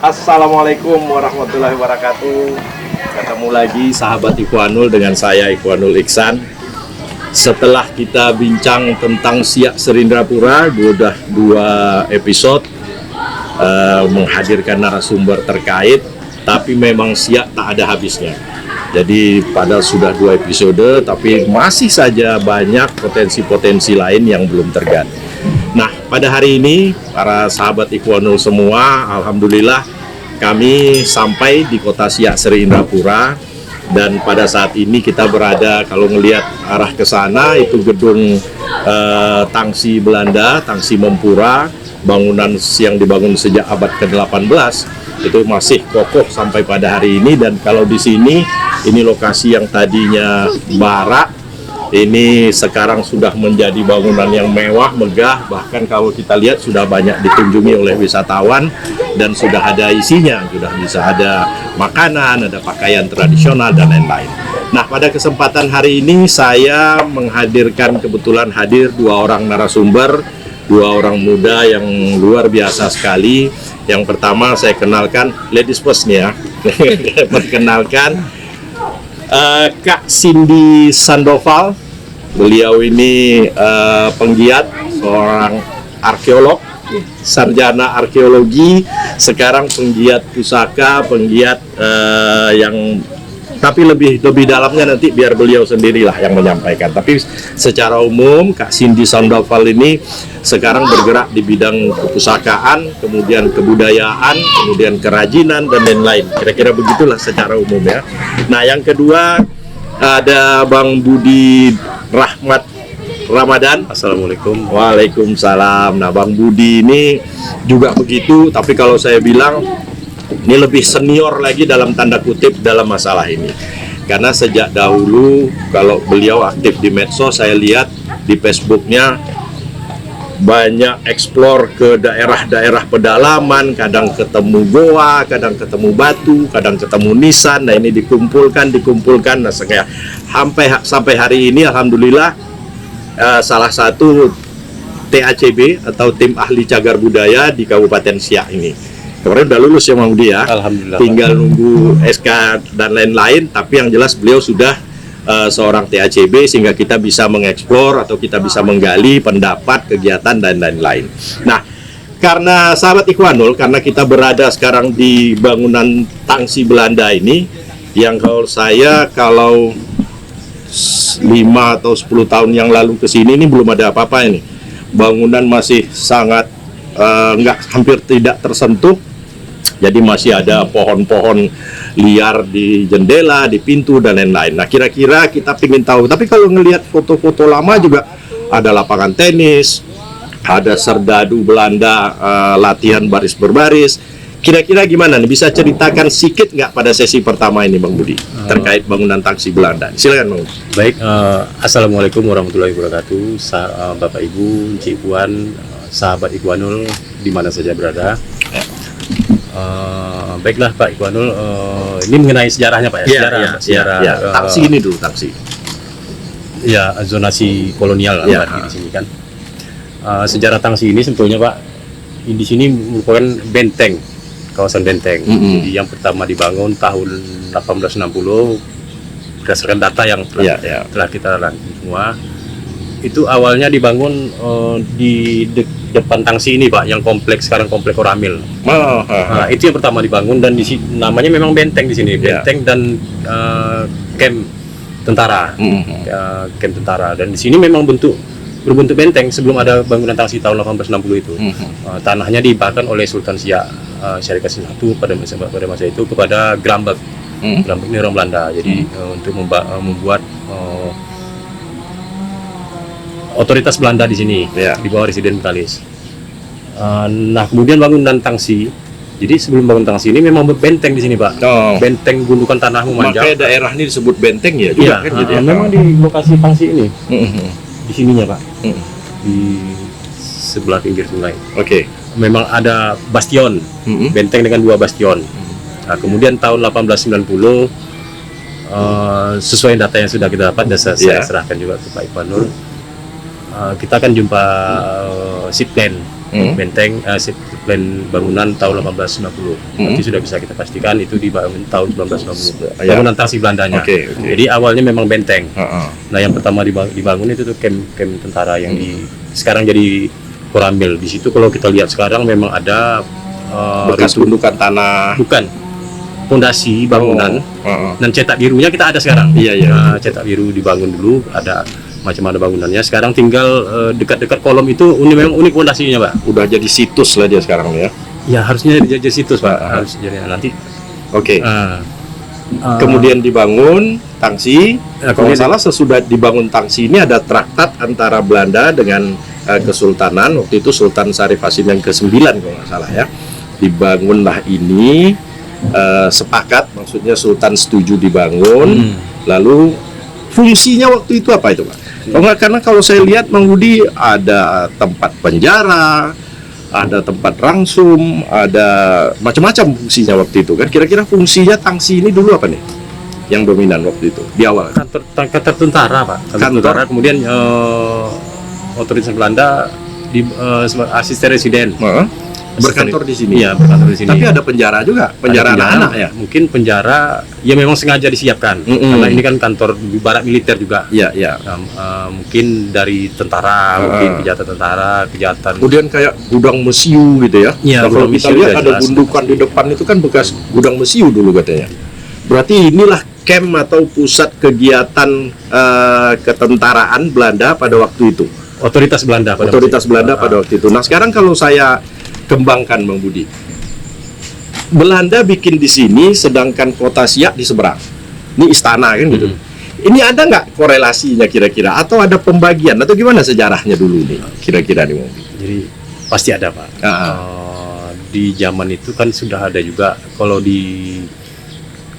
Assalamualaikum warahmatullahi wabarakatuh. Ketemu lagi sahabat Ikhwanul dengan saya Ikhwanul Iksan. Setelah kita bincang tentang Siak Serindrapura, sudah 2 episode menghadirkan narasumber terkait, tapi memang Siak tak ada habisnya. Jadi padahal sudah 2 episode, tapi masih saja banyak potensi-potensi lain yang belum tergali. Nah, pada hari ini para sahabat Ikhwanul semua, alhamdulillah kami sampai di kota Siak Serindrapura, dan pada saat ini kita berada, kalau melihat arah ke sana itu gedung Tangsi Belanda, Tangsi Mempura, bangunan yang dibangun sejak abad ke-18 itu masih kokoh sampai pada hari ini. Dan kalau di sini, ini lokasi yang tadinya barak, ini sekarang sudah menjadi bangunan yang mewah, megah. Bahkan kalau kita lihat sudah banyak dikunjungi oleh wisatawan dan sudah ada isinya, sudah bisa ada makanan, ada pakaian tradisional dan lain-lain. Nah, pada kesempatan hari ini saya menghadirkan, kebetulan hadir 2 orang narasumber, 2 orang muda yang luar biasa sekali. Yang pertama saya kenalkan, ladies first nih ya. Perkenalkan Kak Cindy Sandoval. Beliau ini penggiat, seorang arkeolog, sarjana arkeologi, sekarang penggiat pusaka, penggiat yang tapi lebih dalamnya nanti biar beliau sendirilah yang menyampaikan. Tapi secara umum Kak Cindy Sandoval ini sekarang bergerak di bidang kepusakaan, kemudian kebudayaan, kemudian kerajinan dan lain-lain. Kira-kira begitulah secara umum ya. Nah, yang kedua ada Bang Budi Rahmat Ramadan. Assalamualaikum. Waalaikumsalam. Nah, Bang Budi ini juga begitu, tapi kalau saya bilang ini lebih senior lagi dalam tanda kutip dalam masalah ini. Karena sejak dahulu kalau beliau aktif di medsos, saya lihat di Facebooknya banyak eksplor ke daerah-daerah pedalaman, kadang ketemu goa, kadang ketemu batu, kadang ketemu nisan. Nah, ini dikumpulkan. Nah, sampai hari ini alhamdulillah salah satu TACB atau tim ahli cagar budaya di Kabupaten Siak ini. Kemarin udah lulus ya Bang Budi ya. Alhamdulillah. Tinggal nunggu SK dan lain-lain, tapi yang jelas beliau sudah seorang TACB sehingga kita bisa mengeksplor atau kita bisa menggali pendapat, kegiatan dan lain-lain. Nah, karena sahabat Ikhwanul, karena kita berada sekarang di bangunan Tangsi Belanda ini, yang kalau 5 atau 10 tahun yang lalu ke sini ini belum ada apa-apa ini. Bangunan masih sangat hampir tidak tersentuh. Jadi masih ada pohon-pohon liar di jendela, di pintu dan lain-lain. Nah, kira-kira kita ingin tahu. Tapi kalau ngelihat foto-foto lama juga ada lapangan tenis, ada serdadu Belanda latihan baris berbaris. Kira-kira gimana nih? Bisa ceritakan sedikit nggak pada sesi pertama ini Bang Budi terkait bangunan Tangsi Belanda? Silakan Bang. Baik, assalamualaikum warahmatullahi wabarakatuh. Bapak Ibu, Cik Puan, sahabat Ikhwanul di mana saja berada. Baiklah Pak Ikhwanul, ini mengenai sejarahnya Pak ya. Sejarah. Tangsi ini dulu, Tangsi. Ya, zonasi kolonial di sini kan. Sejarah Tangsi ini sebetulnya Pak, di sini merupakan benteng, kawasan benteng. Jadi yang pertama dibangun tahun 1860 berdasarkan data yang telah kita lakukan semua. Itu awalnya dibangun di depan Tangsi ini Pak, yang kompleks sekarang kompleks Koramil. Nah, itu yang pertama dibangun, dan namanya memang benteng di sini, benteng dan camp tentara, camp tentara. Dan di sini memang berbentuk benteng sebelum ada bangunan Tangsi tahun 1860 itu. Tanahnya dihibahkan oleh Sultan Siak Syarikat I pada masa itu kepada Grambek. Grambek ini orang Belanda. Jadi untuk membuat otoritas Belanda di sini, di bawah Residen Betalis. Nah, kemudian bangunan Tangsi. Jadi sebelum bangun Tangsi ini memang benteng di sini Pak. Benteng gundukan tanah memanjang. Makanya daerah ini disebut benteng ya juga kan gitu ya. Memang di lokasi Tangsi ini. Di sininya Pak. Di sebelah pinggir sungai. Oke. Memang ada bastion, benteng dengan 2 bastion. Nah, kemudian tahun 1890 sesuai data yang sudah kita dapat, dan saya serahkan juga ke Pak Ikhwanul. Kita akan jumpa seatband benteng plan bangunan tahun 1890. Nanti sudah bisa kita pastikan itu dibangun tahun 1990. Ya. Bangunan tangsi Belandanya. Oke. Jadi awalnya memang benteng. Heeh. Nah, yang pertama dibangun itu tuh kem tentara yang sekarang jadi Koramil. Di situ kalau kita lihat sekarang memang ada Bekas gundukan tanah. bukan fondasi bangunan Heeh. dan cetak birunya kita ada sekarang. Iya, iya. Nah, cetak biru dibangun dulu, ada macam mana bangunannya. Sekarang tinggal dekat-dekat kolom itu memang unik fondasinya, Pak. Udah jadi situs lah dia sekarang nih ya. Ya harusnya jadi situs, Pak. Harus jadi nanti. Oke. Uh, Kemudian dibangun tangsi. Kalau kemudian- nggak salah sesudah dibangun tangsi ini ada traktat antara Belanda dengan Kesultanan. Waktu itu Sultan Syarif Hasim yang ke-9 kalau nggak salah ya. Dibangunlah ini, sepakat, maksudnya Sultan setuju dibangun. Lalu fungsinya waktu itu apa itu, Pak? Kalau nggak, karena kalau saya lihat Mang Budi ada tempat penjara, ada tempat rangsum, ada macam-macam fungsinya waktu itu kan. Kira-kira fungsinya tangsi ini dulu apa nih yang dominan waktu itu di awal? kantor tentara, Pak. Kantor. Tentara, kemudian otoritas Belanda di sebagai asisten residen. Heeh. Berkantor di sini. Iya, berkantor di sini. Tapi ada penjara juga, penjara Ada anak-anak ya. Mungkin penjara ya memang sengaja disiapkan karena ini kan kantor barak militer juga. Iya, iya. Nah, mungkin dari tentara, mungkin kejahatan. Kemudian kayak gudang mesiu gitu ya. Iya, Nah, kalau gudang kita mesiu lihat ya ada jelas. gundukan di depan itu kan bekas gudang mesiu dulu katanya. Berarti inilah camp atau pusat kegiatan ketentaraan Belanda pada waktu itu. Otoritas Belanda pada Otoritas Belanda pada waktu itu. Nah, sekarang kalau saya kembangkan, Bang Budi, Belanda bikin di sini, sedangkan kota Siak di seberang. Ini istana kan gitu. Ini ada nggak korelasinya kira-kira? Atau ada pembagian? Atau gimana sejarahnya dulu nih? Kira-kira nih, Bang Budi. Jadi pasti ada, Pak. Di zaman itu kan sudah ada juga kalau di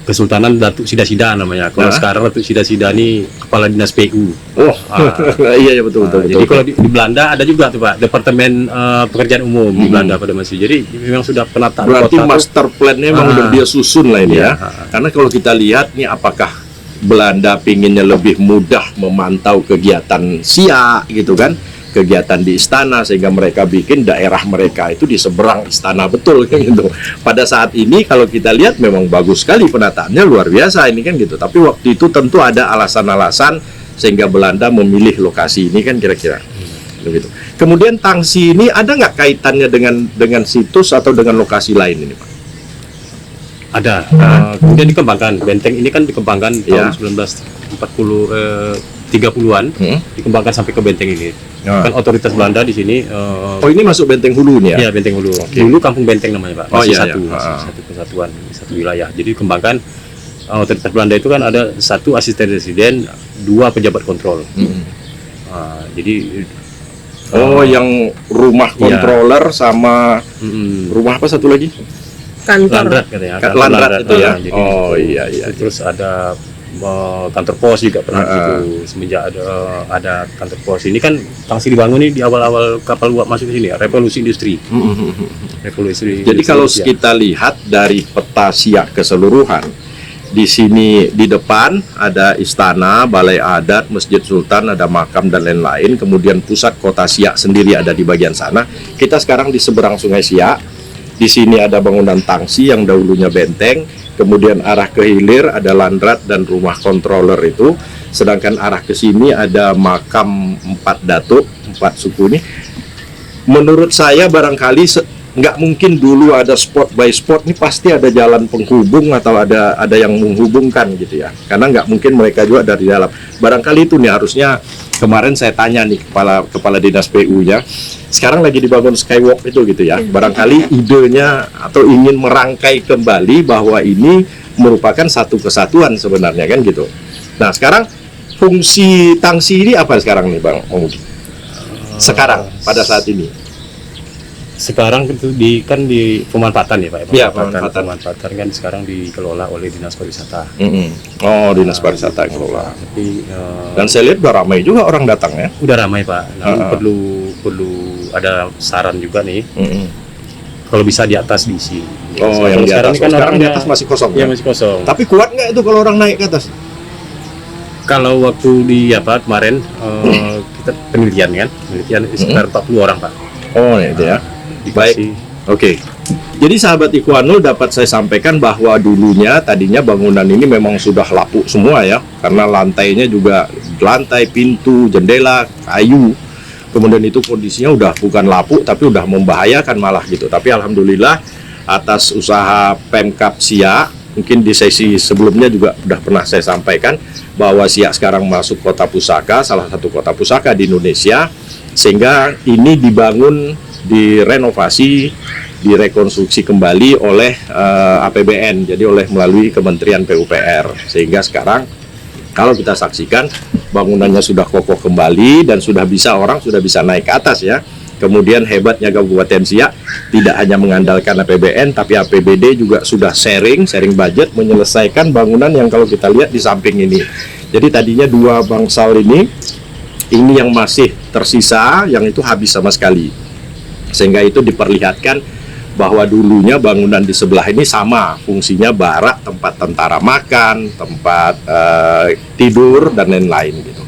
Kesultanan Datuk Sida-Sida namanya. Kalau sekarang Datuk Sida-Sida ini kepala dinas PU. Oh, iya betul. Jadi kalau di Belanda ada juga tuh, Pak, Departemen Pekerjaan Umum di Belanda pada masa itu. Jadi memang sudah penataan berarti kota master plan-nya memang udah dia susun lah ini Iya. ya. Karena kalau kita lihat nih, apakah Belanda pinginnya lebih mudah memantau kegiatan Siak gitu kan, kegiatan di istana, sehingga mereka bikin daerah mereka itu di seberang istana betul kan gitu. Pada saat ini kalau kita lihat memang bagus sekali, penataannya luar biasa ini kan gitu. Tapi waktu itu tentu ada alasan-alasan sehingga Belanda memilih lokasi ini kan kira-kira begitu. Kemudian tangsi ini ada nggak kaitannya dengan situs atau dengan lokasi lain ini, Pak? ada. Kemudian dikembangkan. Benteng ini kan dikembangkan Ya. tahun 1940 30-an, dikembangkan sampai ke benteng ini. Kan otoritas Belanda di sini. Oh, ini masuk Benteng Hulu nih ya? Iya, Benteng Hulu. Oke. Dulu Kampung Benteng namanya, Pak. Oh, Masih iya, satu, iya. masih satu kesatuan, satu wilayah. Jadi dikembangkan otoritas Belanda itu kan ada satu asisten residen, dua pejabat kontrol. Jadi yang rumah Iya. controller sama rumah apa satu lagi? Kantor. Landrat katanya. Landrat itu ya? Jadi, Oh, iya. Terus ada kantor pos juga pernah di situ. Semenjak ada kantor pos ini kan tangsi dibangun ini di awal-awal kapal uap masuk ke sini ya, revolusi industri. Revolusi. Jadi industri, kalau ya. kita lihat dari peta Siak keseluruhan, di sini di depan ada istana, balai adat, masjid sultan, ada makam dan lain-lain. Kemudian pusat kota Siak sendiri ada di bagian sana. Kita sekarang di seberang Sungai Siak. Di sini ada bangunan tangsi yang dahulunya benteng. Kemudian arah ke hilir ada landrat dan rumah controller itu. Sedangkan arah ke sini ada makam 4 datuk, 4 suku ini. Menurut saya barangkali nggak mungkin dulu ada spot by spot, ini pasti ada jalan penghubung atau ada yang menghubungkan gitu ya, karena nggak mungkin mereka juga dari dalam. Barangkali itu nih harusnya kemarin saya tanya nih kepala dinas PU-nya, sekarang lagi dibangun skywalk itu gitu ya, barangkali idenya atau ingin merangkai kembali bahwa ini merupakan satu kesatuan sebenarnya kan gitu. Nah sekarang fungsi tangsi ini apa sekarang nih Bang Mudi? Sekarang pada saat ini Sekarang itu di pemanfaatan ya Pak. Iya, Pemanfaatan kan sekarang dikelola oleh Dinas Pariwisata. Oh, Dinas Pariwisata yang kelola. Tapi Dan saya lihat udah ramai juga orang datang ya. udah ramai Pak. Namun perlu ada saran juga nih. Kalau bisa di atas diisi. Oh, yang di atas. Sekarang ini kan Sekarang di orangnya- atas masih kosong. Iya Ya? masih kosong. Tapi kuat nggak itu kalau orang naik ke atas? Kalau waktu di kemarin kita penelitian sekitar 40 orang Pak. Oh, itu ya. Baik. Dikasih. Oke. Jadi sahabat Ikhwanul, dapat saya sampaikan bahwa dulunya tadinya bangunan ini memang sudah lapuk semua ya, karena lantainya juga lantai, pintu, jendela, kayu. Kemudian itu kondisinya udah bukan lapuk tapi udah membahayakan malah gitu. Tapi alhamdulillah atas usaha Pemkab Siak, mungkin di sesi sebelumnya juga udah pernah saya sampaikan bahwa Siak sekarang masuk kota pusaka, salah satu kota pusaka di Indonesia, sehingga ini dibangun, direnovasi, direkonstruksi kembali oleh APBN, jadi melalui Kementerian PUPR, sehingga sekarang kalau kita saksikan bangunannya sudah kokoh kembali dan sudah bisa naik ke atas ya. Kemudian hebatnya Kabupaten Siak tidak hanya mengandalkan APBN, tapi APBD juga sudah sharing budget menyelesaikan bangunan yang kalau kita lihat di samping ini. Jadi tadinya 2 bangsal ini yang masih tersisa, yang itu habis sama sekali. Sehingga itu diperlihatkan bahwa dulunya bangunan di sebelah ini sama fungsinya, barak, tempat tentara makan, tempat tidur dan lain-lain gitu.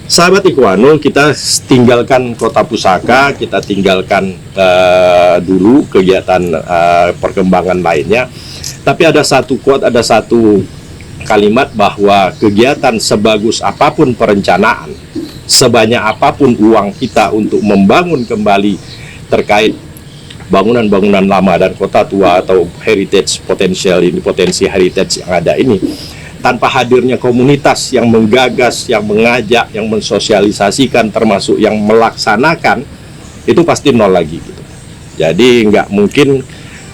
Sahabat Ikhwanul, kita tinggalkan kota pusaka, kita tinggalkan dulu kegiatan perkembangan lainnya. Tapi ada satu quote, ada satu kalimat bahwa kegiatan sebagus apapun perencanaan, sebanyak apapun uang kita untuk membangun kembali terkait bangunan-bangunan lama dan kota tua atau heritage potensial ini, potensi heritage yang ada ini, tanpa hadirnya komunitas yang menggagas, yang mengajak, yang mensosialisasikan, termasuk yang melaksanakan, itu pasti nol lagi gitu. Jadi nggak mungkin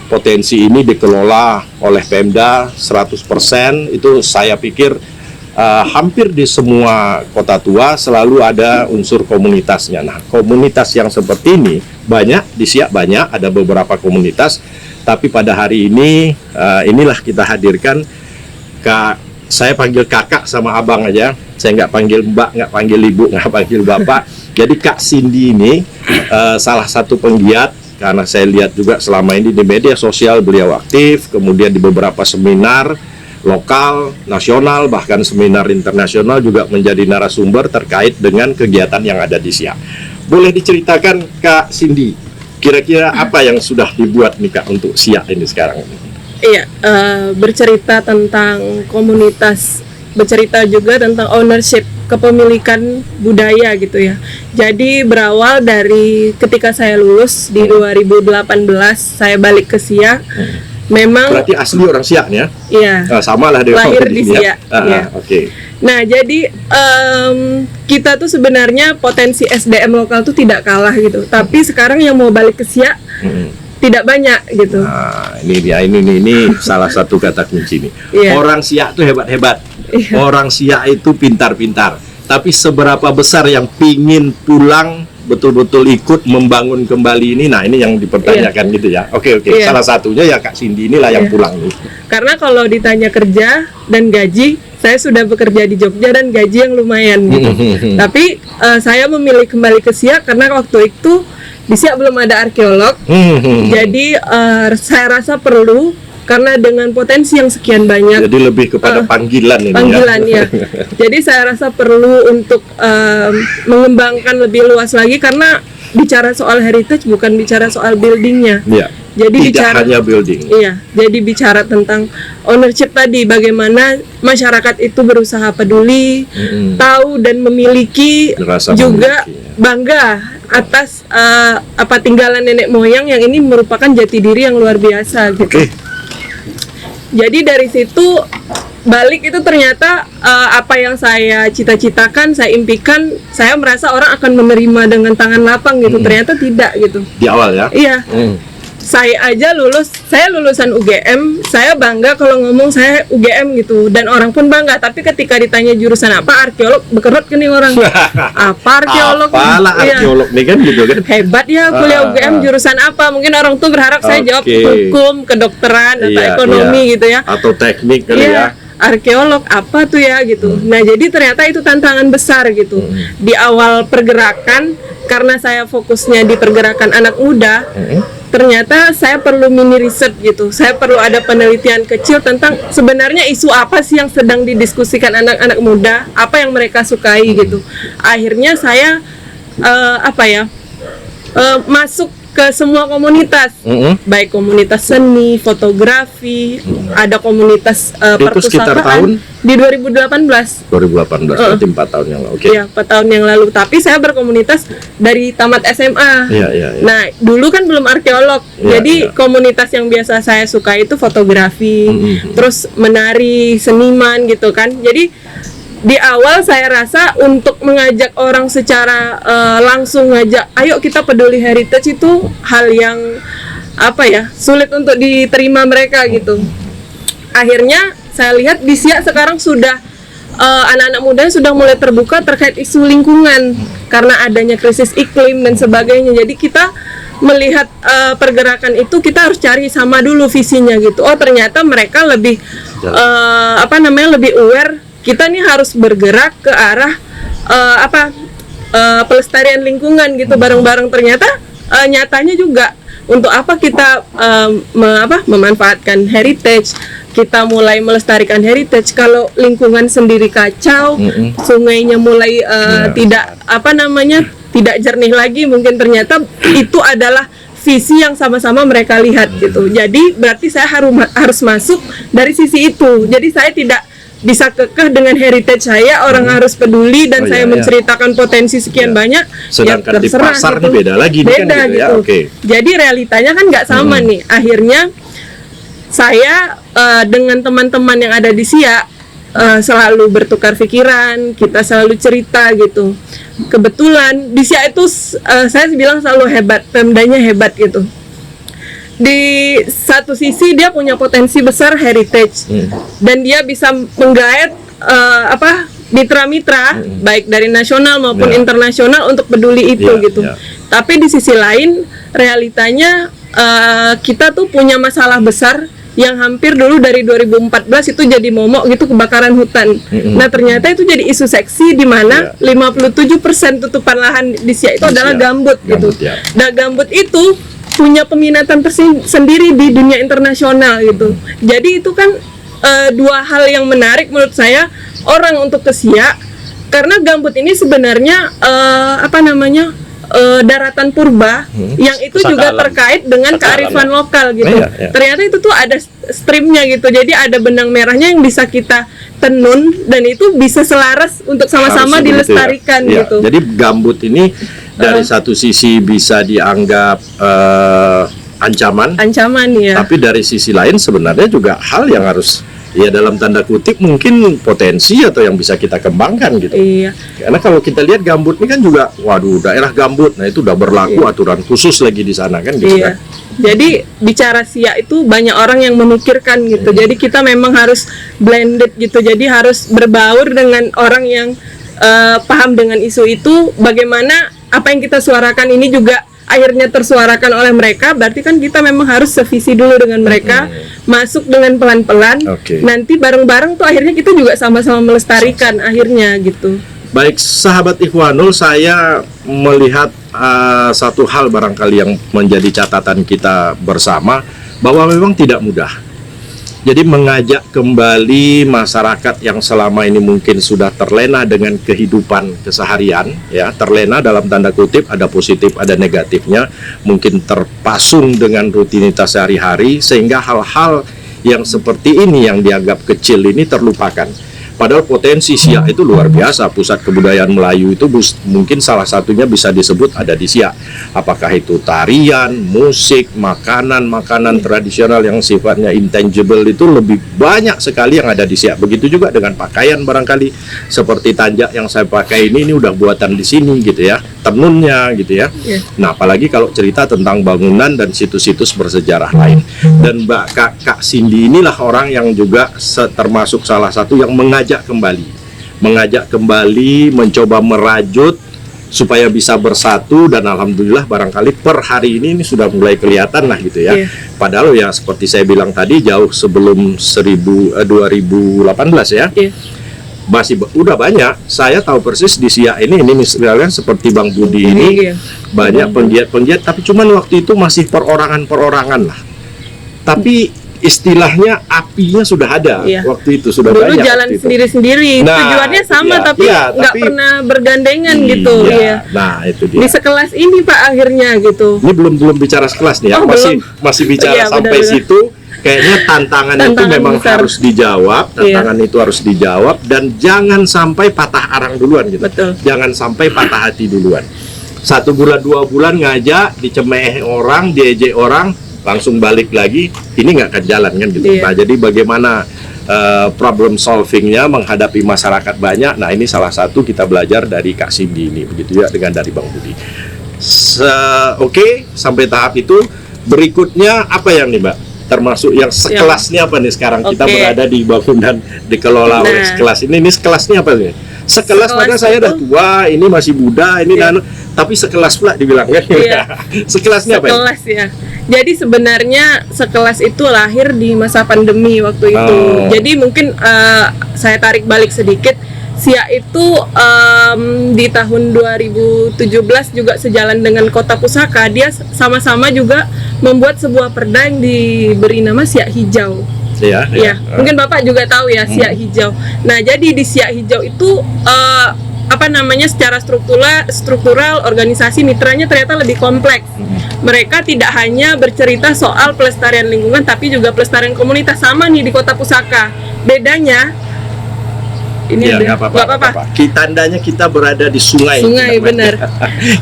potensi ini dikelola oleh Pemda 100%. Itu saya pikir hampir di semua kota tua selalu ada unsur komunitasnya. Nah, komunitas yang seperti ini banyak, di Siak banyak, ada beberapa komunitas. Tapi pada hari ini, inilah kita hadirkan. Saya panggil kakak sama abang aja. Saya nggak panggil mbak, nggak panggil ibu, nggak panggil bapak. Jadi Kak Cindy ini salah satu penggiat, karena saya lihat juga selama ini di media sosial beliau aktif, kemudian di beberapa seminar lokal, nasional, bahkan seminar internasional juga menjadi narasumber terkait dengan kegiatan yang ada di Siak. Boleh diceritakan Kak Cindy, kira-kira apa yang sudah dibuat nih Kak untuk Siak ini sekarang? Iya, bercerita tentang komunitas, bercerita juga tentang ownership, kepemilikan budaya gitu ya. Jadi berawal dari ketika saya lulus di 2018, saya balik ke Siak. Memang berarti asli orang Siak nih ya? Iya. Sama lah dengan lahir di Siak. Iya. Oke. Nah, jadi kita tuh sebenarnya potensi SDM lokal tuh tidak kalah gitu. Tapi sekarang yang mau balik ke Siak tidak banyak gitu. Nah, ini salah satu kata kunci nih. Iya. Orang Siak tuh hebat-hebat. Iya. Orang Siak itu pintar-pintar. Tapi seberapa besar yang pingin pulang betul-betul ikut membangun kembali ini? Nah, ini yang dipertanyakan gitu ya. Oke. Iya. Salah satunya ya Kak Cindy inilah yang pulang nih. Karena kalau ditanya kerja dan gaji, saya sudah bekerja di Jogja dan gaji yang lumayan gitu. Tapi saya memilih kembali ke Siak karena waktu itu di Siak belum ada arkeolog. Jadi saya rasa perlu, karena dengan potensi yang sekian banyak. Jadi lebih kepada panggilan ini panggilan ya. Jadi saya rasa perlu untuk mengembangkan lebih luas lagi, karena bicara soal heritage bukan bicara soal buildingnya. Iya. Jadi Tidak bicara hanya building. Iya, jadi bicara tentang ownership tadi, bagaimana masyarakat itu berusaha peduli, tahu dan memiliki, Merasa juga memiliki, ya. bangga atas tinggalan nenek moyang yang ini merupakan jati diri yang luar biasa gitu. Oke. Jadi dari situ balik itu ternyata apa yang saya cita-citakan, saya impikan, saya merasa orang akan menerima dengan tangan lapang gitu. Ternyata tidak gitu. Di awal ya. Iya. Saya aja saya lulusan UGM, saya bangga kalau ngomong saya UGM gitu, dan orang pun bangga. Tapi ketika ditanya jurusan apa, arkeolog, bekerut kan nih orang. Apa arkeolog? Apalah arkeolog nih kan gitu kan. Hebat ya kuliah UGM, jurusan apa? Mungkin orang tuh berharap saya jawab hukum, kedokteran, atau ekonomi gitu ya. Atau teknik kali ya. Arkeolog apa tuh ya gitu. Nah, jadi ternyata itu tantangan besar gitu. Di awal pergerakan, karena saya fokusnya di pergerakan anak muda, ternyata saya perlu mini riset gitu. Saya perlu ada penelitian kecil tentang sebenarnya isu apa sih yang sedang didiskusikan anak-anak muda, apa yang mereka sukai gitu. Akhirnya saya masuk ke semua komunitas, baik komunitas seni, fotografi, ada komunitas Itu sekitar tahun? perpustakaan di 2018. 2018, berarti 4 tahun yang lalu. Oke. Ya, 4 tahun yang lalu. Tapi saya berkomunitas dari tamat SMA. Iya, iya, iya. Nah, dulu kan belum arkeolog. Iya, Jadi iya. komunitas yang biasa saya suka itu fotografi, terus menari, seniman gitu kan. Jadi di awal saya rasa untuk mengajak orang secara langsung ngajak, ayo kita peduli heritage itu hal yang apa ya, sulit untuk diterima mereka gitu. Akhirnya saya lihat di Siak sekarang sudah anak-anak muda sudah mulai terbuka terkait isu lingkungan karena adanya krisis iklim dan sebagainya. Jadi kita melihat pergerakan itu kita harus cari sama dulu visinya gitu. Oh ternyata mereka lebih lebih aware. Kita nih harus bergerak ke arah pelestarian lingkungan gitu bareng-bareng. Ternyata nyatanya juga untuk apa kita memanfaatkan heritage, kita mulai melestarikan heritage kalau lingkungan sendiri kacau, sungainya mulai tidak jernih lagi, mungkin ternyata itu adalah visi yang sama-sama mereka lihat gitu. Jadi berarti saya harus masuk dari sisi itu. Jadi saya tidak bisa kekeh dengan heritage saya, orang harus peduli dan saya menceritakan potensi sekian banyak. Sedangkan di pasar gitu. nih beda lagi nih kan gitu, ya. Oke. Jadi realitanya kan nggak sama nih. Akhirnya saya dengan teman-teman yang ada di Siak selalu bertukar pikiran, kita selalu cerita gitu. Kebetulan di Siak itu saya bilang selalu hebat, Pemdanya hebat gitu. Di satu sisi dia punya potensi besar heritage dan dia bisa menggait mitra-mitra baik dari nasional maupun internasional untuk peduli itu gitu. Tapi di sisi lain realitanya kita tuh punya masalah besar yang hampir dulu dari 2014 itu jadi momok gitu, kebakaran hutan. Nah ternyata itu jadi isu seksi di mana 57% tutupan lahan di Siak itu adalah gambut gitu. Nah gambut itu punya peminatan tersendiri di dunia internasional gitu. Jadi itu kan dua hal yang menarik menurut saya orang untuk ke Siak, karena gambut ini sebenarnya daratan purba yang itu juga terkait dengan kearifan lokal gitu. Ternyata itu tuh ada streamnya gitu. Jadi ada benang merahnya yang bisa kita tenun dan itu bisa selaras untuk sama-sama dilestarikan gitu. Jadi gambut ini dari satu sisi bisa dianggap ancaman ya. Tapi dari sisi lain sebenarnya juga hal yang harus dalam tanda kutip mungkin potensi atau yang bisa kita kembangkan gitu. Iya. Karena kalau kita lihat gambut ini kan juga, waduh, daerah gambut, nah itu udah berlaku aturan khusus lagi di sana kan gitu kan. Jadi bicara Siak itu banyak orang yang memikirkan gitu. Jadi kita memang harus blended gitu. Jadi harus berbaur dengan orang yang paham dengan isu itu. Bagaimana apa yang kita suarakan ini juga akhirnya tersuarakan oleh mereka, berarti kan kita memang harus sevisi dulu dengan mereka, masuk dengan pelan-pelan, nanti bareng-bareng tuh akhirnya kita juga sama-sama melestarikan akhirnya gitu. Baik, sahabat Ikhwanul, saya melihat satu hal barangkali yang menjadi catatan kita bersama, bahwa memang tidak mudah. Jadi mengajak kembali masyarakat yang selama ini mungkin sudah terlena dengan kehidupan keseharian, ya, terlena dalam tanda kutip, ada positif, ada negatifnya, mungkin terpasung dengan rutinitas sehari-hari, sehingga hal-hal yang seperti ini yang dianggap kecil ini terlupakan. Padahal potensi Siak itu luar biasa. Pusat kebudayaan Melayu itu mungkin salah satunya bisa disebut ada di Siak. Apakah itu tarian, musik, makanan tradisional yang sifatnya intangible itu lebih banyak sekali yang ada di Siak. Begitu juga dengan pakaian barangkali seperti tanjak yang saya pakai ini udah buatan di sini gitu ya, tenunnya gitu ya. Nah apalagi kalau cerita tentang bangunan dan situs-situs bersejarah lain. Dan Kak Cindy inilah orang yang juga termasuk salah satu yang mengajak kembali, mencoba merajut supaya bisa bersatu, dan alhamdulillah barangkali per hari ini sudah mulai kelihatan lah gitu ya. Padahal ya seperti saya bilang tadi jauh sebelum 2018 ya. Masih udah banyak. Saya tahu persis di Siak ini misalnya seperti Bang Budi ini banyak penggiat-penggiat, tapi cuman waktu itu masih perorangan lah. Tapi istilahnya apinya sudah ada Iya. waktu itu, sudah Dulu banyak jalan waktu itu. sendiri-sendiri, Nah, tujuannya itu sama dia. tapi Iya, nggak tapi- pernah bergandengan gitu. Iya. Nah itu dia. Di sekelas ini Pak akhirnya gitu. Ini belum bicara sekelas nih ya, Oh, masih bicara Iya, sampai benar-benar. situ. Kayaknya tantangan itu Tantangan memang besar. harus dijawab, tantangan itu harus dijawab, dan jangan sampai patah arang duluan gitu. Betul. Jangan sampai patah hati duluan. 1 bulan 2 bulan ngajak, dicemeh orang, diejek orang, langsung balik lagi, ini nggak akan jalan kan gitu. Iya. Nah, jadi bagaimana problem solvingnya menghadapi masyarakat banyak. Nah ini salah satu kita belajar dari Kak Cindy ini, begitu ya, dengan dari Bang Budi. Oke, sampai tahap itu. Berikutnya apa yang nih Mbak? Termasuk yang sekelasnya apa nih sekarang? Kita Oke. berada di bangunan dikelola oleh Nah. sekelas ini sekelasnya apa nih? Sekelas padahal saya udah itu- tua, ini masih muda, ini Iya. tapi sekelas pula dibilang kan? Iya. Sekelasnya apa? Ya? Sekelas ya. Jadi sebenarnya sekelas itu lahir di masa pandemi waktu itu. Oh. Jadi mungkin saya tarik balik sedikit. SIA itu di tahun 2017 juga sejalan dengan Kota Pusaka, dia sama-sama juga membuat sebuah perda yang diberi nama SIA Hijau. Iya. Ya, mungkin Bapak juga tahu ya SIA Hijau. Nah, jadi di SIA Hijau itu secara struktural organisasi mitranya ternyata lebih kompleks. Mereka tidak hanya bercerita soal pelestarian lingkungan tapi juga pelestarian komunitas, sama nih di Kota Pusaka. Bedanya ini Iya, ada- nggak nggak apa-apa. Tandanya kita berada di sungai. Sungai, benar.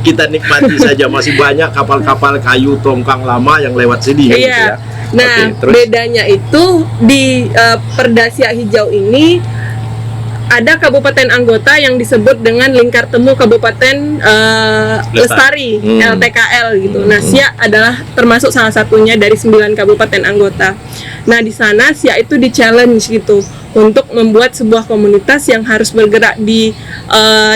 Kita nikmati saja, masih banyak kapal-kapal kayu tongkang lama yang lewat sini. kan, gitu Iya. ya. Nah, Oke, terus? bedanya itu di Perda SIA Hijau ini ada kabupaten anggota yang disebut dengan Lingkar Temu Kabupaten Lestari, LTKL gitu. Nah, SIA adalah termasuk salah satunya dari 9 kabupaten anggota. Nah, di sana SIA itu di-challenge gitu untuk membuat sebuah komunitas yang harus bergerak di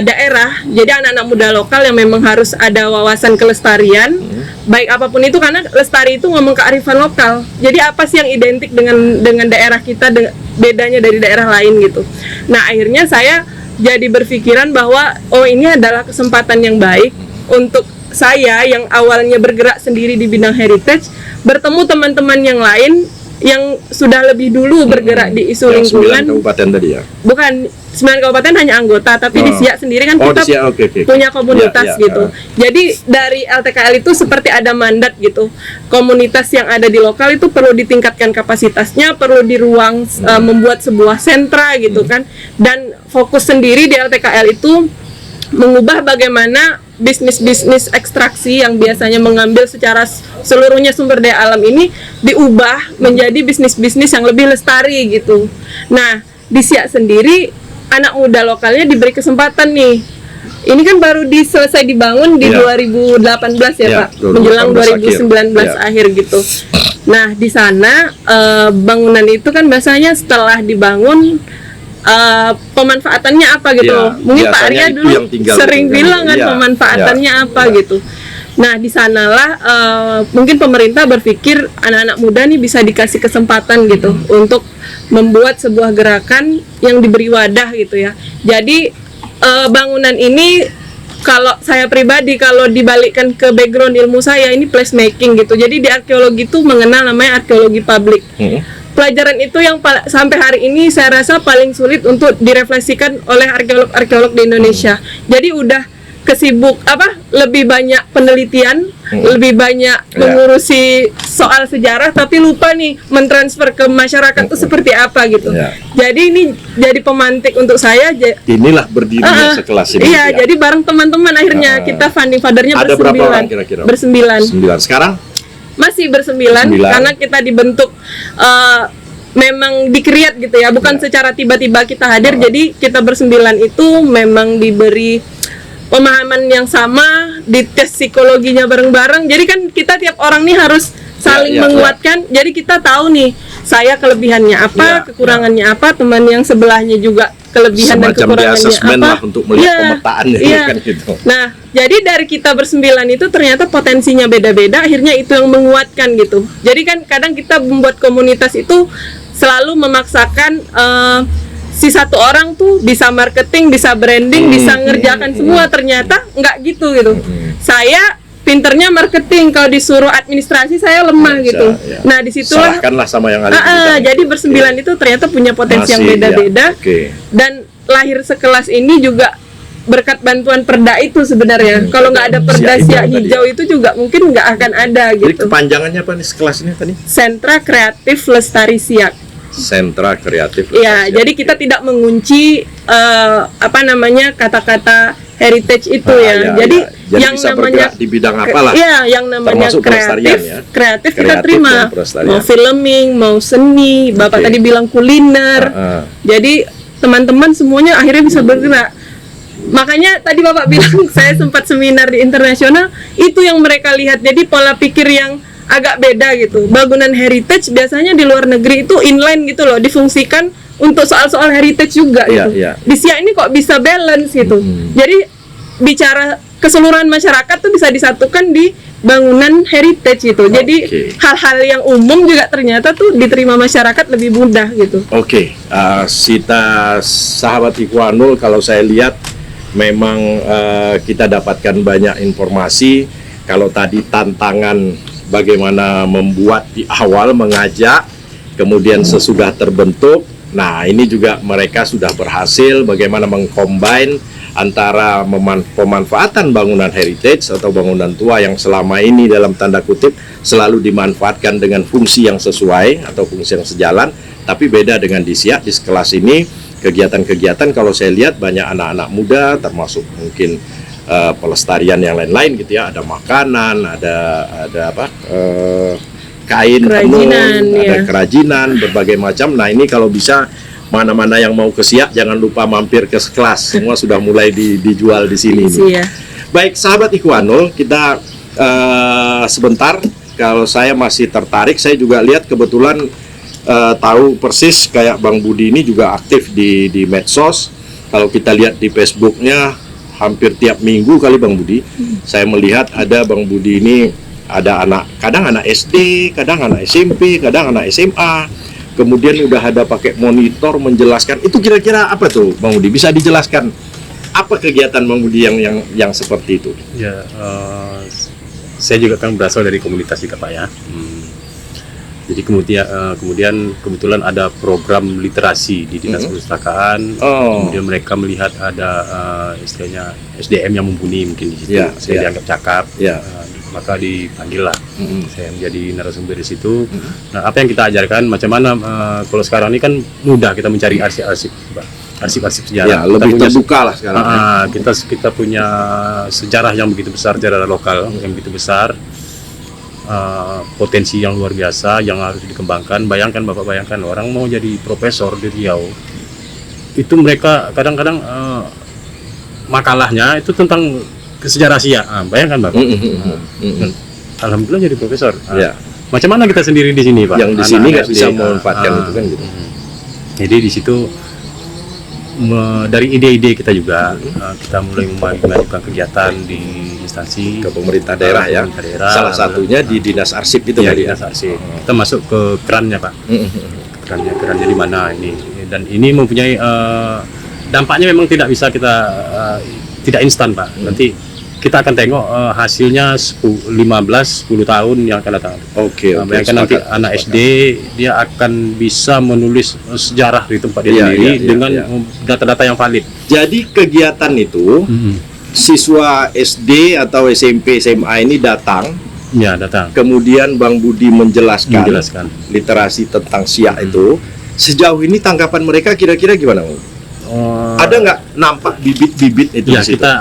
daerah. Jadi anak-anak muda lokal yang memang harus ada wawasan kelestarian, baik apapun itu, karena lestari itu ngomong kearifan lokal. Jadi apa sih yang identik dengan daerah kita, bedanya dari daerah lain gitu. Nah, akhirnya saya jadi berpikiran bahwa ini adalah kesempatan yang baik untuk saya yang awalnya bergerak sendiri di bidang heritage, bertemu teman-teman yang lain yang sudah lebih dulu bergerak di isu Yang 9 lingkungan. kabupaten tadi ya. Bukan 9 kabupaten hanya anggota, tapi di SIA sendiri kan Oh, kita di SIA, oke. punya komunitas Ya, ya, gitu. Jadi dari LTKL itu seperti ada mandat gitu. Komunitas yang ada di lokal itu perlu ditingkatkan kapasitasnya, perlu di ruang membuat sebuah sentra gitu kan. Dan fokus sendiri di LTKL itu mengubah bagaimana bisnis-bisnis ekstraksi yang biasanya mengambil secara seluruhnya sumber daya alam ini diubah menjadi bisnis-bisnis yang lebih lestari gitu. Nah, di SIA sendiri anak muda lokalnya diberi kesempatan nih. Ini kan baru selesai dibangun di 2018 ya, Iya, Pak, menjelang 2019 akhir. akhir gitu. Nah, di sana bangunan itu kan biasanya setelah dibangun pemanfaatannya apa gitu. Iya, Mungkin Pak biasanya Arya itu dulu yang tinggal sering gitu kan. bilang kan Iya, pemanfaatannya iya, apa iya. gitu. Nah, di sanalah mungkin pemerintah berpikir anak-anak muda nih bisa dikasih kesempatan gitu untuk membuat sebuah gerakan yang diberi wadah gitu ya. Jadi bangunan ini, kalau saya pribadi, kalau dibalikkan ke background ilmu saya, ini placemaking gitu. Jadi di arkeologi itu mengenal namanya arkeologi publik. Pelajaran itu yang sampai hari ini saya rasa paling sulit untuk direfleksikan oleh arkeolog-arkeolog di Indonesia. Jadi udah kesibuk lebih banyak penelitian, lebih banyak mengurusi soal sejarah, tapi lupa nih mentransfer ke masyarakat itu seperti apa gitu. Jadi ini jadi pemantik untuk saya. Inilah berdirinya sekelas ini. Iya, jadi bareng teman-teman akhirnya kita founding fathernya Ada berapa bersembilan. orang kira-kira? Bersembilan. 9. Sekarang Masih bersembilan karena kita dibentuk memang di-create gitu ya, bukan secara tiba-tiba kita hadir. Jadi kita bersembilan itu memang diberi pemahaman yang sama, dites psikologinya bareng-bareng. Jadi kan kita tiap orang nih harus saling menguatkan. Jadi kita tahu nih saya kelebihannya apa, kekurangannya apa, teman yang sebelahnya juga kelebihan dan semacam kekurangannya assessment apa. lah untuk melihat pemetaannya kan gitu. Nah, jadi dari kita bersembilan itu ternyata potensinya beda-beda, akhirnya itu yang menguatkan gitu. Jadi kan kadang kita membuat komunitas itu selalu memaksakan si satu orang tuh bisa marketing, bisa branding, bisa ngerjakan semua, ternyata nggak gitu. Saya pinternya marketing, kalau disuruh administrasi saya lemah Bisa, gitu. ya. Nah disitulah Salahkanlah sama yang ada di bidang. jadi bersembilan itu ternyata punya potensi yang Masih, beda-beda, ya. Oke. dan lahir sekelas ini juga berkat bantuan Perda itu sebenarnya. Kalau nggak ada Perda Siak Siak Hijau tadi, Hijau itu juga mungkin nggak akan ada Jadi gitu. kepanjangannya apa nih sekelas ini tadi? Sentra Kreatif Lestari Siak. Sentra Kreatif. Iya, Lestari jadi Siak. kita tidak mengunci kata-kata heritage itu ya. Jadi yang bisa namanya bergerak di bidang apalah. iya, yang namanya Termasuk pelestarian kreatif, ya. kreatif kita Kreatif terima. dan pelestarian. Mau filming, mau seni, Bapak Oke. tadi bilang kuliner. Jadi teman-teman semuanya akhirnya bisa bergerak. Makanya tadi Bapak bilang saya sempat seminar di internasional, itu yang mereka lihat. Jadi pola pikir yang agak beda gitu. Bangunan heritage biasanya di luar negeri itu inline gitu loh, difungsikan untuk soal-soal heritage juga Iya, gitu. iya. Di Siak ini kok bisa balance gitu. Jadi bicara keseluruhan masyarakat tuh bisa disatukan di bangunan heritage gitu. Jadi Oke. hal-hal yang umum juga ternyata tuh diterima masyarakat lebih mudah gitu. Oke, Sita sahabat Ikhwanul, kalau saya lihat memang kita dapatkan banyak informasi. Kalau tadi tantangan bagaimana membuat di awal, mengajak, kemudian sesudah terbentuk. Nah, ini juga mereka sudah berhasil bagaimana mengcombine antara pemanfaatan bangunan heritage atau bangunan tua yang selama ini dalam tanda kutip selalu dimanfaatkan dengan fungsi yang sesuai atau fungsi yang sejalan, tapi beda dengan di Siak. Di sekelas ini kegiatan-kegiatan kalau saya lihat banyak anak-anak muda, termasuk mungkin pelestarian yang lain-lain gitu ya, ada makanan, ada apa kain Kerajinan, tenun, ada ya. kerajinan berbagai macam. Nah, ini kalau bisa mana-mana yang mau ke Siak jangan lupa mampir ke sekelas. Semua sudah mulai dijual di sini. Iya. Baik, sahabat Ikhwanul, kita sebentar. Kalau saya masih tertarik, saya juga lihat kebetulan tahu persis kayak Bang Budi ini juga aktif di medsos. Kalau kita lihat di Facebooknya hampir tiap minggu kali Bang Budi, saya melihat ada Bang Budi ini ada kadang anak SD, kadang anak SMP, kadang anak SMA. Kemudian udah ada pakai monitor menjelaskan. Itu kira-kira apa tuh Bang Budi? Bisa dijelaskan apa kegiatan Bang Budi yang seperti itu? Ya, saya juga kan berasal dari komunitas juga Pak ya. Jadi kemudian kebetulan ada program literasi di Dinas Perpustakaan. Kemudian mereka melihat ada istilahnya SDM yang mumpuni mungkin di situ. Ya, saya ya. dianggap cakap. Ya. Maka dipanggil lah. Saya menjadi narasumber di situ. Nah, apa yang kita ajarkan, macam mana kalau sekarang ini kan mudah kita mencari arsip-arsip, arsip-arsip sejarah. Ya, lebih Kita punya- terbuka lah sekarang. kita punya sejarah yang begitu besar, sejarah lokal yang begitu besar, potensi yang luar biasa yang harus dikembangkan. Bayangkan Bapak, bayangkan orang mau jadi profesor di Riau, itu mereka kadang-kadang makalahnya itu tentang sejarah Siak. Bayangkan Bapak. Alhamdulillah jadi profesor. Ya. Macam mana kita sendiri di sini Pak? Yang di sini nggak SD, bisa memanfaatkan itu kan gitu. Jadi di situ dari ide-ide kita juga kita mulai mengajukan kegiatan di instansi Ke pemerintah daerah ya. pemerintah daerah. Salah satunya di Dinas Arsip itu ya, kali ya. dinas arsip. Kita masuk ke kerannya Pak. Kerannya di mana ini, dan ini mempunyai dampaknya memang tidak bisa kita tidak instan Pak. Nanti kita akan tengok hasilnya 10 tahun yang akan datang. Oke, Bayangkan nanti anak SD dia akan bisa menulis sejarah di tempat dia Iya, sendiri iya, iya, dengan iya. data-data yang valid. Jadi kegiatan itu siswa SD atau SMP SMA ini datang, Ya, datang kemudian Bang Budi menjelaskan literasi tentang Siak itu. Sejauh ini tanggapan mereka kira-kira gimana, Bang? Ada nggak nampak bibit-bibit itu Ya, di situ? kita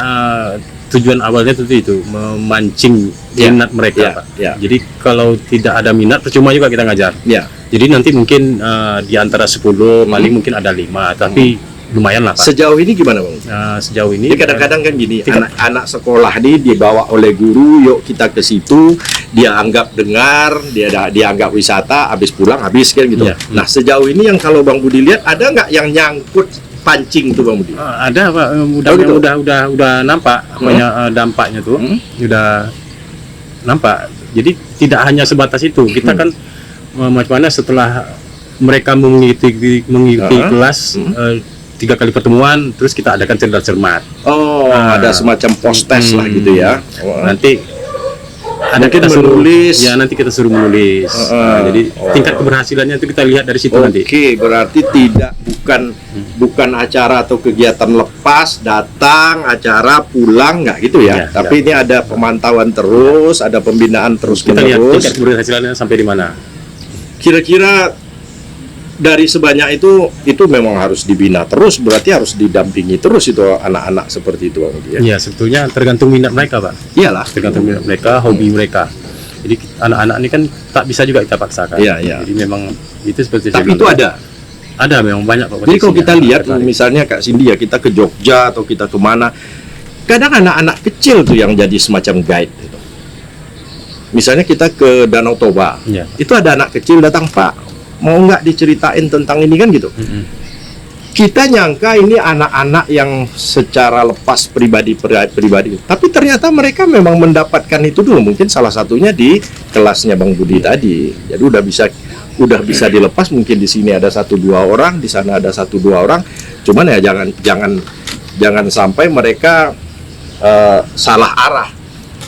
tujuan awalnya tentu itu memancing minat mereka, ya, Pak. ya. Jadi kalau tidak ada minat percuma juga kita ngajar. Ya. Jadi nanti mungkin di antara 10 paling mungkin ada 5, tapi lumayan lah Pak. Sejauh ini gimana, Bang? Sejauh ini Jadi kadang-kadang kan gini, Tidak. anak sekolah nih dibawa oleh guru, yuk kita ke situ, dia anggap dengar, dia anggap wisata, habis pulang habis kan gitu. Iya. Nah, sejauh ini yang kalau Bang Budi lihat ada nggak yang nyangkut pancing tuh Bang Budi? ada Pak, Oh, gitu. udah nampak dampaknya tuh, udah nampak. Jadi tidak hanya sebatas itu, kita kan macam mana setelah mereka mengikuti kelas 3 kali pertemuan, terus kita adakan cerdas cermat. Oh, ada semacam post test lah gitu ya. Nanti ada Mungkin kita suruh menulis. ya, nanti kita suruh menulis. Jadi tingkat keberhasilannya itu kita lihat dari situ nanti. Oke, berarti bukan acara atau kegiatan lepas, datang, acara, pulang, nggak gitu ya. Ya, Tapi ini ada pemantauan terus, ada pembinaan terus Kita lihat menerus. tingkat keberhasilannya sampai di mana. Kira-kira dari sebanyak itu memang harus dibina terus, berarti harus didampingi terus itu anak-anak seperti itu, Bang Budi, ya. Ya, sebetulnya tergantung minat mereka, Pak. Iyalah. Tergantung minat mereka, hobi mereka. Jadi anak-anak ini kan tak bisa juga kita paksakan. Iya, iya. Jadi memang itu seperti Tapi saya itu bilang. ada. Ada memang banyak Pak. Jadi kalau kita potensinya. lihat Tertarik. misalnya Kak Cindy ya, kita ke Jogja atau kita kemana, kadang anak-anak kecil tuh yang jadi semacam guide gitu. Misalnya kita ke Danau Toba, Iya. itu ada anak kecil datang, Pak, mau nggak diceritain tentang ini kan gitu. Kita nyangka ini anak-anak yang secara lepas pribadi, tapi ternyata mereka memang mendapatkan itu dulu, mungkin salah satunya di kelasnya Bang Budi tadi. Jadi udah bisa dilepas, mungkin di sini ada 1-2 orang, di sana ada 1-2 orang. Cuman ya jangan sampai mereka salah arah.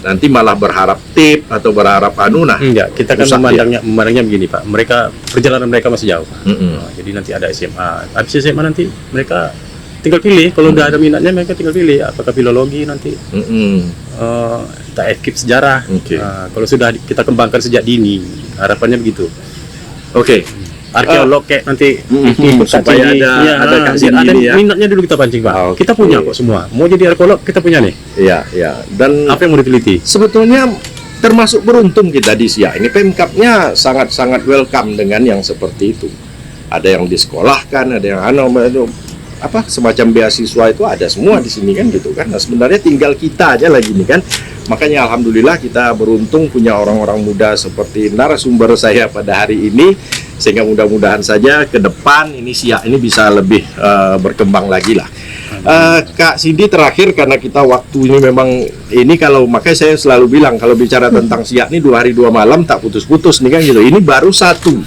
Nanti malah berharap tip atau berharap nah. Enggak, kita kan Rusak memandangnya begini Pak. Perjalanan mereka masih jauh. Mm-mm. Nah, jadi nanti ada SMA. Habis SMA nanti mereka tinggal pilih. Kalau udah ada minatnya mereka tinggal pilih. Apakah filologi nanti, tak FKIP sejarah. Oke. Nah, kalau sudah kita kembangkan sejak dini, harapannya begitu. Oke. Arkeolog kayak nanti ikut Kak supaya Cindy. ada Kak Cindy ada ini ya. minatnya dulu kita pancing Pak. Oke. Kita punya kok semua. Mau jadi arkeolog kita punya nih. Iya. Dan Apa yang mau diteliti? sebetulnya termasuk beruntung kita di SIA ini, Pemkapnya sangat-sangat welcome dengan yang seperti itu. Ada yang disekolahkan, ada yang semacam beasiswa itu ada semua di sini kan gitu kan. Nah, sebenarnya tinggal kita aja lagi nih kan. Makanya alhamdulillah kita beruntung punya orang-orang muda seperti narasumber saya pada hari ini, sehingga mudah-mudahan saja ke depan ini SIA ini bisa lebih berkembang lagi lah. Kak Cindy, terakhir karena kita waktunya memang ini, kalau makanya saya selalu bilang kalau bicara tentang SIA ini 2 hari 2 malam tak putus-putus nih kan gitu. Ini baru satu,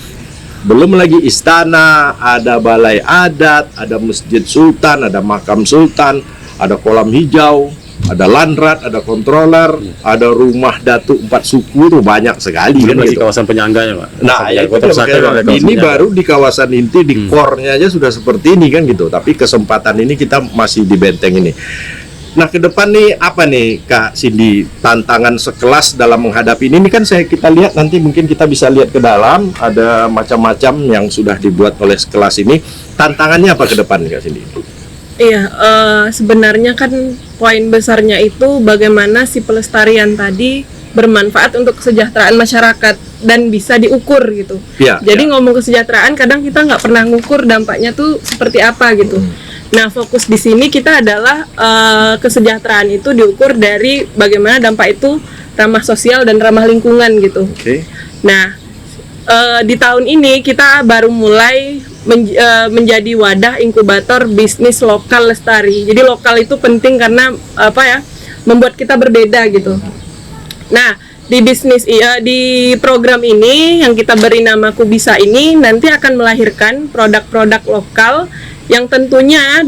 belum lagi istana, ada balai adat, ada masjid sultan, ada makam sultan, ada kolam hijau, ada landrat, ada controller, ada rumah Datuk 4 suku, itu banyak sekali Belum kan lagi gitu. kawasan penyangga ya Pak. Nah, ya itu Kota Pusaka makanya ada kawasan ini penyangga. baru di kawasan inti, di core-nya aja sudah seperti ini kan gitu. Tapi kesempatan ini kita masih di benteng ini. Nah, ke depan nih apa nih Kak Cindy, tantangan sekelas dalam menghadapi ini? Ini kan kita lihat nanti mungkin kita bisa lihat ke dalam, ada macam-macam yang sudah dibuat oleh sekelas ini. Tantangannya apa ke depan Kak Cindy? Iya, sebenarnya kan poin besarnya itu bagaimana si pelestarian tadi bermanfaat untuk kesejahteraan masyarakat dan bisa diukur gitu. Ya, Jadi ya. ngomong kesejahteraan kadang kita nggak pernah ngukur dampaknya tuh seperti apa gitu. Nah, fokus di sini kita adalah kesejahteraan itu diukur dari bagaimana dampak itu ramah sosial dan ramah lingkungan gitu. Oke. Nah, di tahun ini kita baru mulai menjadi wadah inkubator bisnis lokal lestari. Jadi lokal itu penting karena membuat kita berbeda gitu. Nah, di program ini yang kita beri nama Kubisa ini nanti akan melahirkan produk-produk lokal yang tentunya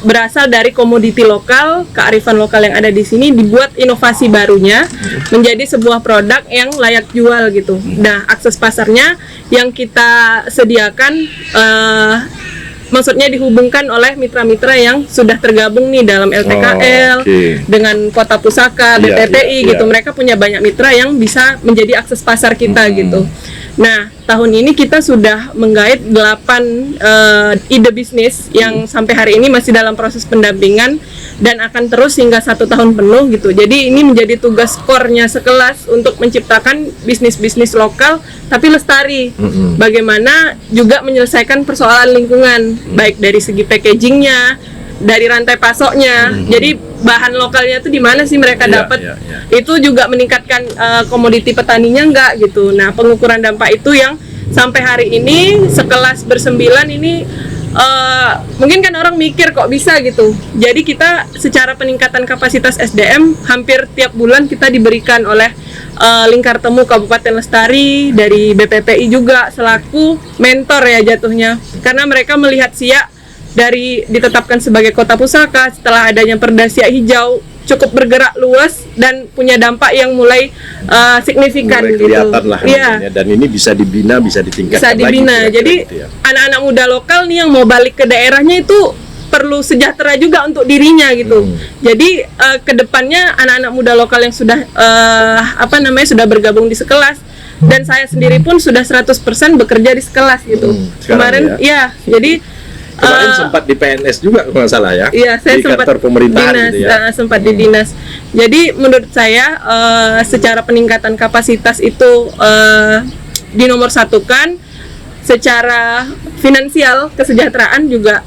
berasal dari komoditi lokal, kearifan lokal yang ada di sini, dibuat inovasi barunya menjadi sebuah produk yang layak jual gitu. Nah, akses pasarnya yang kita sediakan maksudnya dihubungkan oleh mitra-mitra yang sudah tergabung nih dalam LTKL, dengan Kota Pusaka, BTTI gitu. Mereka punya banyak mitra yang bisa menjadi akses pasar kita gitu. Nah, tahun ini kita sudah menggait 8 ide bisnis yang sampai hari ini masih dalam proses pendampingan dan akan terus hingga 1 tahun penuh gitu. Jadi ini menjadi tugas core-nya sekelas untuk menciptakan bisnis-bisnis lokal tapi lestari. Bagaimana juga menyelesaikan persoalan lingkungan, baik dari segi packagingnya, dari rantai pasoknya. Jadi bahan lokalnya itu di mana sih mereka dapat? Itu juga meningkatkan komoditi petaninya enggak gitu. Nah, pengukuran dampak itu yang sampai hari ini sekelas bersembilan ini mungkin kan orang mikir kok bisa gitu. Jadi kita secara peningkatan kapasitas SDM hampir tiap bulan kita diberikan oleh Lingkar Temu Kabupaten Lestari, dari BPPI juga selaku mentor ya jatuhnya. Karena mereka melihat SIA dari ditetapkan sebagai kota pusaka setelah adanya Perda SIA hijau, cukup bergerak luas dan punya dampak yang mulai signifikan Mulai gitu. kelihatan lah Iya. namanya. Dan ini bisa dibina, bisa ditingkatkan Bisa dibina. lagi, kira-kira Jadi gitu ya. anak-anak muda lokal nih yang mau balik ke daerahnya itu perlu sejahtera juga untuk dirinya gitu. Jadi kedepannya anak-anak muda lokal yang sudah sudah bergabung di sekelas dan saya sendiri pun sudah 100% bekerja di sekelas gitu. Sekarang Kemarin ya, jadi Kemarin sempat di PNS juga kalau nggak salah ya. iya, saya di sempat kantor pemerintahan dinas, gitu ya. sempat di dinas. Jadi menurut saya secara peningkatan kapasitas itu dinomorsatukan, secara finansial kesejahteraan juga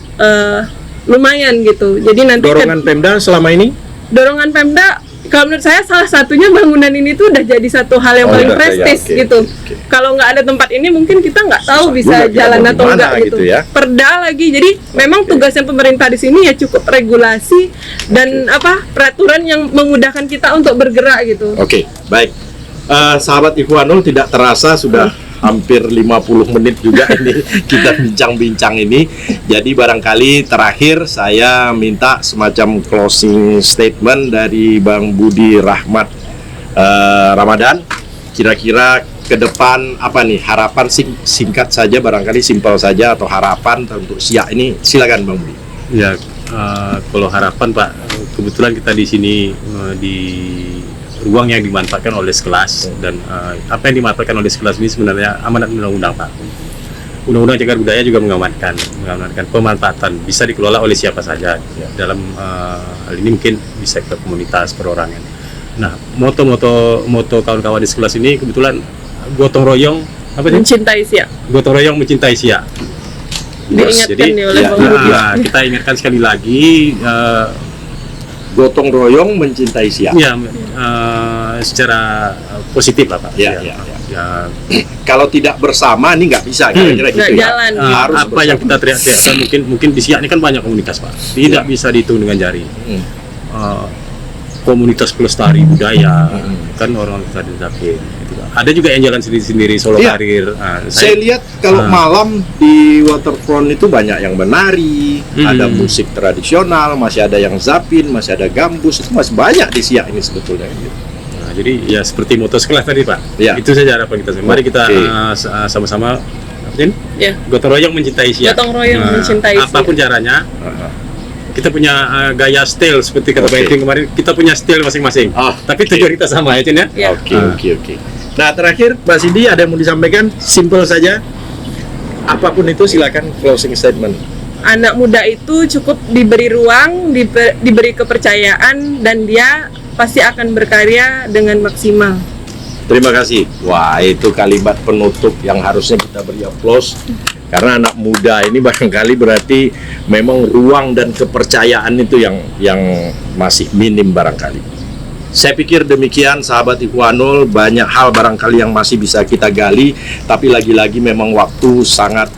lumayan gitu. Jadi nanti Dorongan Pemda selama ini? dorongan Pemda, kalau menurut saya salah satunya bangunan ini tuh udah jadi satu hal yang paling udah, prestis ya, oke, gitu. oke. Kalau nggak ada tempat ini mungkin kita nggak tahu Susah bisa juga kita jalan mau atau gimana enggak gitu. gitu ya. Perda lagi. Jadi memang tugasnya pemerintah di sini ya cukup regulasi dan peraturan yang memudahkan kita untuk bergerak gitu. Oke, baik. Sahabat Ikhwanul, tidak terasa sudah hampir 50 menit juga ini kita bincang-bincang ini. Jadi barangkali terakhir saya minta semacam closing statement dari Bang Budi Rahmat Ramadan. Kira-kira ke depan apa nih harapan singkat saja, barangkali simpel saja, atau harapan untuk Siak ini, silakan Bang Budi. Ya, kalau harapan Pak, kebetulan kita di sini di ruang yang dimanfaatkan oleh sekelas, dan apa yang dimanfaatkan oleh sekelas ini sebenarnya amanat undang-undang Pak. Undang-undang Cagar Budaya juga mengamanatkan pemanfaatan bisa dikelola oleh siapa saja. Dalam hal ini mungkin bisa ke komunitas perorangan. Nah, moto kawan-kawan di sekelas ini kebetulan gotong royong Mencintai Siak. gotong royong mencintai Siak. Diingatkan Jadi, nih oleh Bang Budi. kita ingatkan sekali lagi Gotong royong mencintai Siak. ya secara positif lah Pak. Ya. Kalau tidak bersama ini nggak bisa, kira-kira Nggak gitu ya. jalan. Harus Apa yang kita teriak-teriakkan mungkin di Siak ini kan banyak komunitas Pak, tidak bisa dihitung dengan jari. Komunitas pelestari budaya kan orang kita didapin gitu. Ada juga yang jalan sendiri-sendiri solo Iya. karir. Saya lihat kalau malam di waterfront itu banyak yang menari, ada musik tradisional, masih ada yang zapin, masih ada gambus, itu masih banyak di Siak ini sebetulnya. Nah, jadi ya seperti moto sekelas tadi Pak. Iya. Itu saja harapan kita. Mari kita Oke. sama-sama Ya. gotong royong mencintai Siak. Gotong royong mencintai Siak. Apapun caranya. Kita punya gaya style seperti kata Pak Edwin kemarin, kita punya style masing-masing. Tapi tujuan kita sama ya Cin ya. Ya. Oke. Nah, terakhir Mbak Cindy ada yang mau disampaikan? Simple saja. Apapun itu silakan closing statement. Anak muda itu cukup diberi ruang, diberi kepercayaan, dan dia pasti akan berkarya dengan maksimal. Terima kasih. Wah, itu kalimat penutup yang harusnya kita beri aplaus. Karena anak muda ini barangkali berarti memang ruang dan kepercayaan itu yang masih minim barangkali. Saya pikir demikian sahabat Ikhwanul, banyak hal barangkali yang masih bisa kita gali, tapi lagi-lagi memang waktu sangat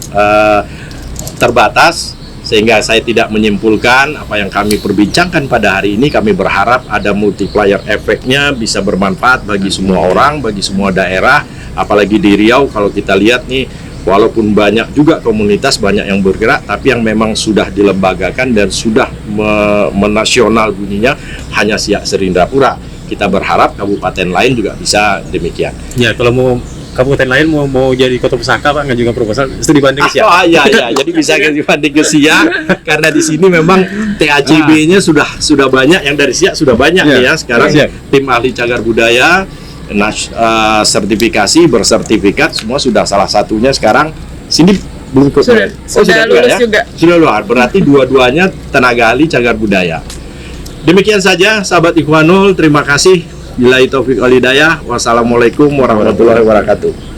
terbatas, sehingga saya tidak menyimpulkan apa yang kami perbincangkan pada hari ini. Kami berharap ada multiplier efeknya, bisa bermanfaat bagi semua orang, bagi semua daerah, apalagi di Riau. Kalau kita lihat nih, walaupun banyak juga komunitas, banyak yang bergerak, tapi yang memang sudah dilembagakan dan sudah menasional bunyinya hanya Siak Serindrapura. Kita berharap kabupaten lain juga bisa demikian. Ya, kalau mau kabupaten lain mau jadi kota pusaka Pak, ngajukan proposal itu dibanding Siak. Iya, jadi bisa dibanding ke Siak karena di sini memang TACB-nya sudah banyak, yang dari Siak sudah banyak ya. Sekarang tim ahli cagar budaya sertifikasi, bersertifikat semua sudah, salah satunya sekarang sini belum Sudah lulus juga. Sudah lulus, berarti dua-duanya tenaga ahli cagar budaya. Demikian saja sahabat Ikhwanul, terima kasih. Billahi taufiq wal hidayah. Wassalamualaikum warahmatullahi wabarakatuh.